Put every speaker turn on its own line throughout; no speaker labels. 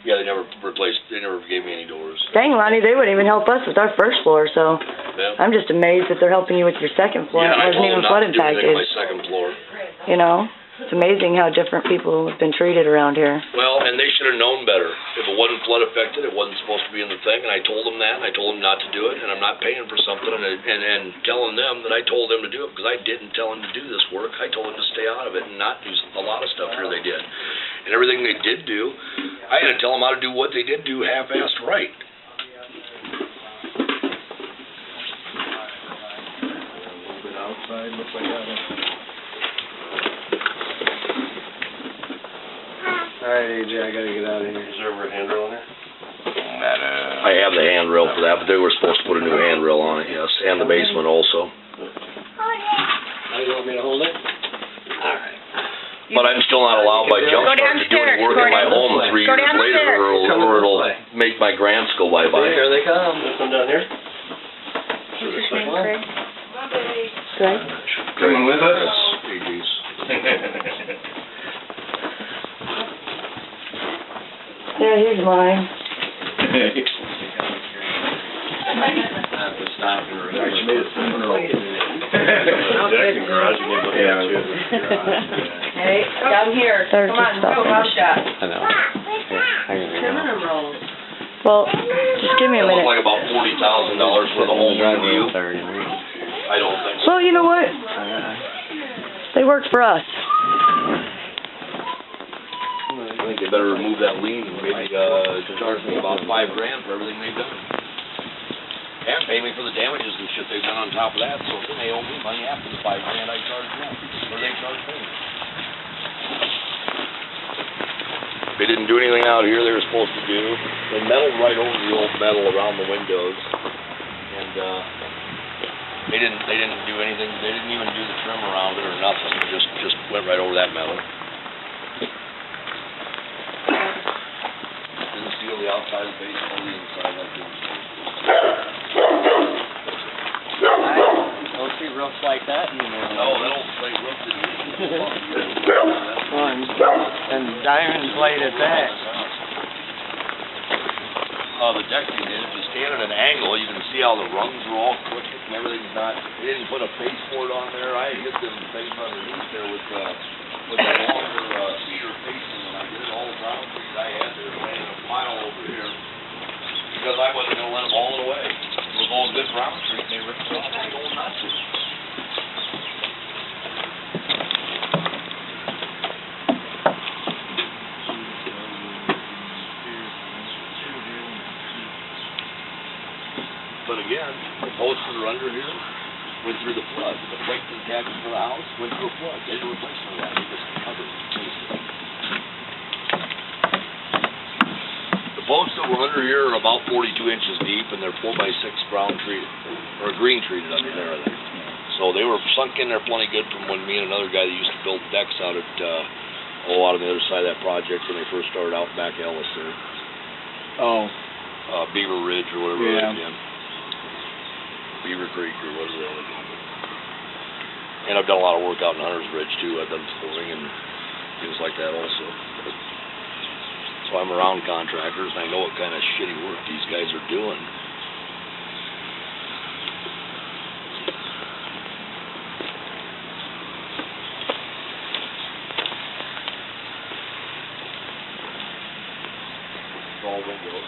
Yeah, they never gave me any doors.
Dang, Lonnie, they wouldn't even help us with our first floor, so
Yeah.
I'm just amazed that they're helping you with your second floor.
Yeah,
It wasn't even flood
I told them not to do anything
impacted.
on my second floor.
You know, it's amazing how different people have been treated around here.
Well, and they should have known better. If it wasn't flood affected, it wasn't supposed to be in the thing, and I told them that, and I told them not to do it, and I'm not paying for something, and telling them that I told them to do it, because I didn't tell them to do this work. I told them to stay out of it and not do a lot of stuff here they did. And everything they did do, I had to tell them how to do what they did do half-assed right.
Outside, looks like that. Alright, AJ, I gotta get out of here.
Is there ever a handrail in there?
I have the handrail for that, but they were supposed to put a new handrail on it, yes, and the basement also.
Now you want me to hold it? Alright.
But I'm still not allowed by jump start to do any work in my home 3 years later, or it'll make my grants go bye-bye.
Here they come.
This one down here?
Greg?
Coming with us?
That's AJ's.
Yeah, here's mine.
Hey, down here.
They're
Come
just
on, go, mouth shut.
I know.
Cinnamon rolls.
Well, just give me a
That looks
minute.
like about $40,000 for the whole review. I don't think so.
Well, you know what? They work for us.
I think they better remove that lien and maybe charge me about $5,000 for everything they've done. And pay me for the damages and shit they've done on top of that, so then they owe me money after the $5,000 I charged them, or they charged me. They didn't do anything out here they were supposed to do. They metaled right over the old metal around the windows, and they didn't do anything. They didn't even do the trim around it or nothing. They just went right over that metal. Didn't seal the outside of the base or the inside like this.
Don't see roofs like that anymore.
No, that old slate roof didn't
And diamond plate at that.
The deck they did, if you stand at an angle, you can see how the rungs are all crooked and everything's not, they didn't put a face board on there. I hit them things underneath there with the longer cedar facing, and I did all the ground trees I had there laying a pile over here, because I wasn't going to let them haul it away. It was all good ground trees, and they ripped it off, and they don't not to. But again, the posts that are under here went through the flood. The plate that attaches to the house went through a flood. They didn't replace none of that. They just covered it. The posts that were under here are about 42 inches deep, and they're 4x6 brown treated, or green treated under there. So they were sunk in there plenty good from when me and another guy that used to build decks out at, out on the other side of that project when they first started out back in Ellis there.
Oh.
Beaver Ridge or whatever it was again. Beaver Creek or whatever they want to do. And I've done a lot of work out in Hunter's Ridge too. I've done flooring and things like that also. So I'm around contractors and I know what kind of shitty work these guys are doing. It's all windows.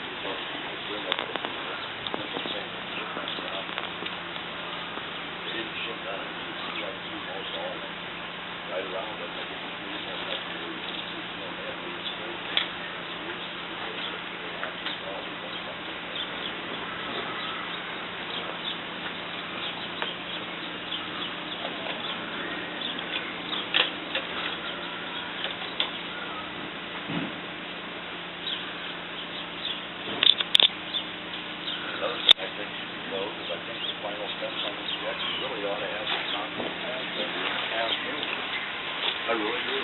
Right around it. Another thing I think should be closed is I think the final steps on this deck really ought to have some concrete pads that are half new. I really do.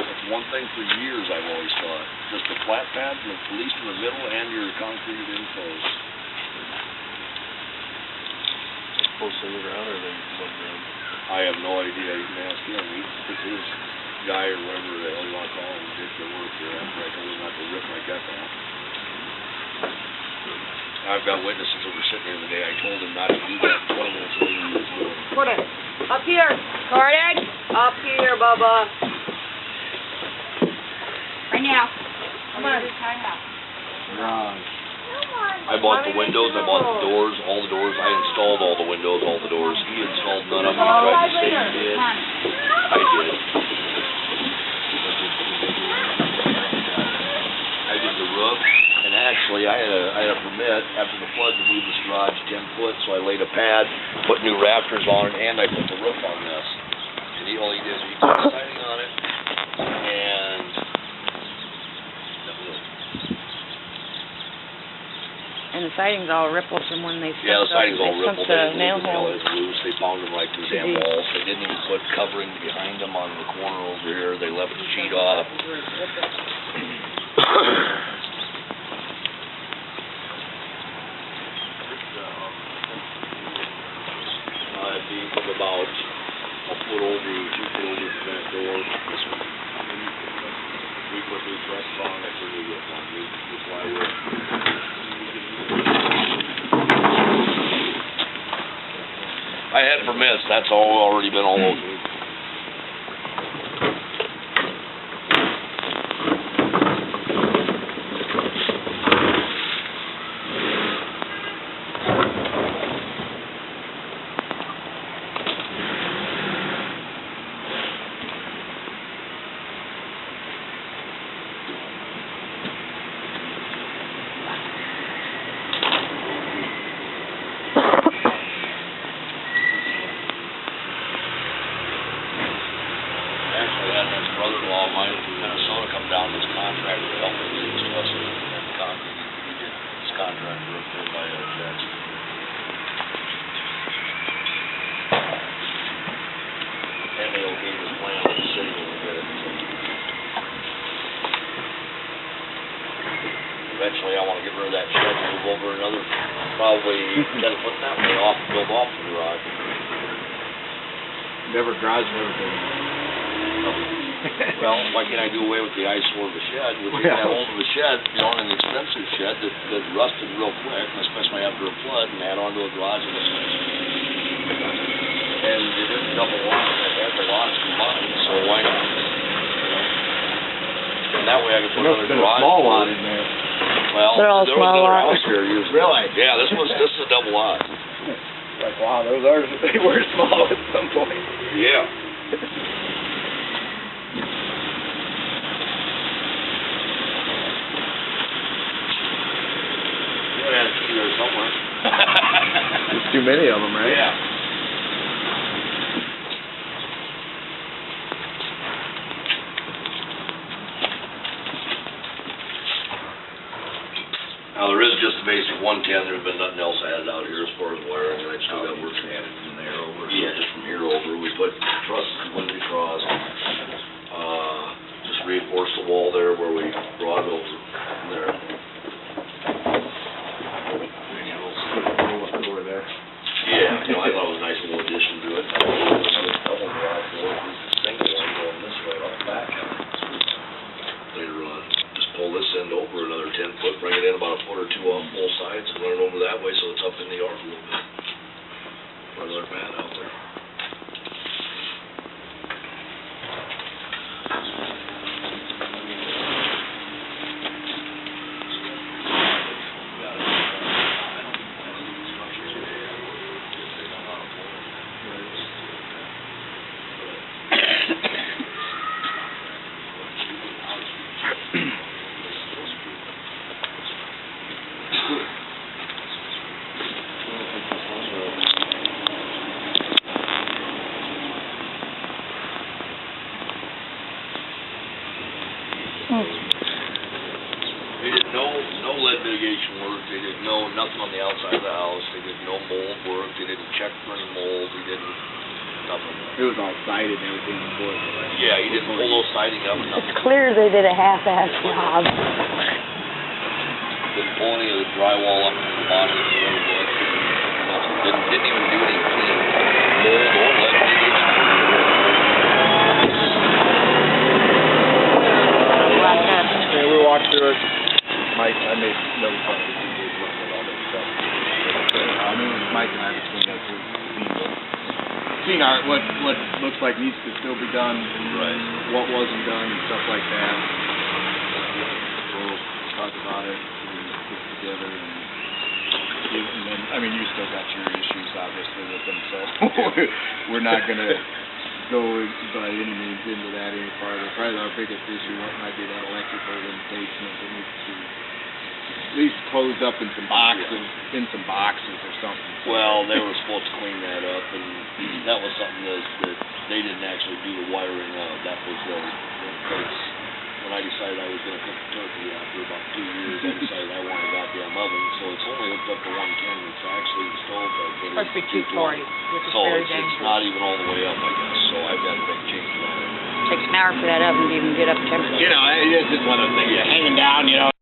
That's one thing for years I've always thought. Just the flat pads, and at least in the middle, and your concreted enclosed.
Posts in the ground or they above ground?
I have no idea, you can ask him, it's his guy or whatever the hell you wanna call him, did the work there, after I told him not to rip my gut out. I've got witnesses that were sitting here the day I told him not to do that, 20 minutes later he was doing it.
Put it. Up here. Corded. Up here, Bubba. Right now. Come on.
I bought the windows, I bought the doors, all the doors, I installed all the windows, all the doors, he installed none of them, he tried to say he did. I did. I did the roof, and actually, I had a permit after the flood to move this garage 10 foot, so I laid a pad, put new rafters on it, and I put the roof on this. And all he did was he put the siding on it, and that was it.
And the siding's all rippled from when they
Yeah, the siding's all
They
rippled,
stuck the nail
the nail
holes.
is loose, they found them right through the damn walls, they didn't even put covering behind them on the corner over here, they left the sheet off. It'd be from about a foot over, 2 foot over the back door, this one. We put new trusses on, I put new roof on, new plywood. I had permits, that's all already been all over. Brother-in-law of mine from Minnesota come down, this contractor to help me do this to us, and concrete, he did this contractor up there by Jackson. And they okayed his plan with the city when we did it, so. Eventually, I wanna get rid of that shed and move over another, probably 10 foot that way off, build off the garage.
Never garage, never did.
Well, why can't I do away with the eyesore of the shed, with that old of a shed, you know, an expensive shed that rusted real quick, especially after a flood, and add on to a garage in this place. And it didn't double lock, it had the locks combined, so why not? You know? And that way I could put another garage.
Small lot in there.
Well,
They're all
there was
small
another
lots.
house here usually.
Really?
Yeah, this is a double lot.
Like, wow, those are, they were small at some point.
Yeah. Had a key there somewhere.
There's too many of them, right?
Yeah. Now there is just a basic 110. There's been nothing else added out here as far as wiring, and I still got work added from there over. Yeah, just from here over. We put trusses when we crossed. Just reinforced the wall there where we brought it over from there. Yeah, you know, I thought it was a nice little addition to it. Double garage door, single one going this way off the back. Later on, just pull this end over another 10 foot, bring it in about a foot or two off both sides, and run it over that way so it's up in the yard a little bit. Put another pad out there. They did no lead mitigation work, they did nothing on the outside of the house, they did no mold work, they didn't check for any mold, they didn't, nothing.
It was all sided and everything before.
Yeah, he didn't pull those siding up, nothing.
It's clear they did a half-ass job.
Didn't pull any of the drywall up from the bottom of the wood. Nothing, didn't even do any clean mold or lead mitigation
walked through it. Mike, I made notes on it, he was looking at all that stuff. I mean, it was Mike and I between us, seen what looks like needs to still be done,
Right.
what wasn't done, and stuff like that. We'll talk about it, and put it together, and then, I mean, you still got your issues, obviously, with them, so we're not gonna go by any means into that any farther. Probably our biggest issue might be that electrical limitations that needs to be at least closed up in some boxes, or something.
Well, they were supposed to clean that up, and that was something that they didn't actually do the wiring of. That was the place. When I decided I was gonna cook the turkey after about 2 years, I decided I wanted a goddamn oven, so it's only hooked up to 110, it's actually the stove that put
Supposed to be 240, which is
So
very
it's
dangerous.
not even all the way up, I guess, so I've got to make changes on it.
Takes an hour for that oven to even get up temperature.
You know, it's just one of those things, you're hanging down, you know,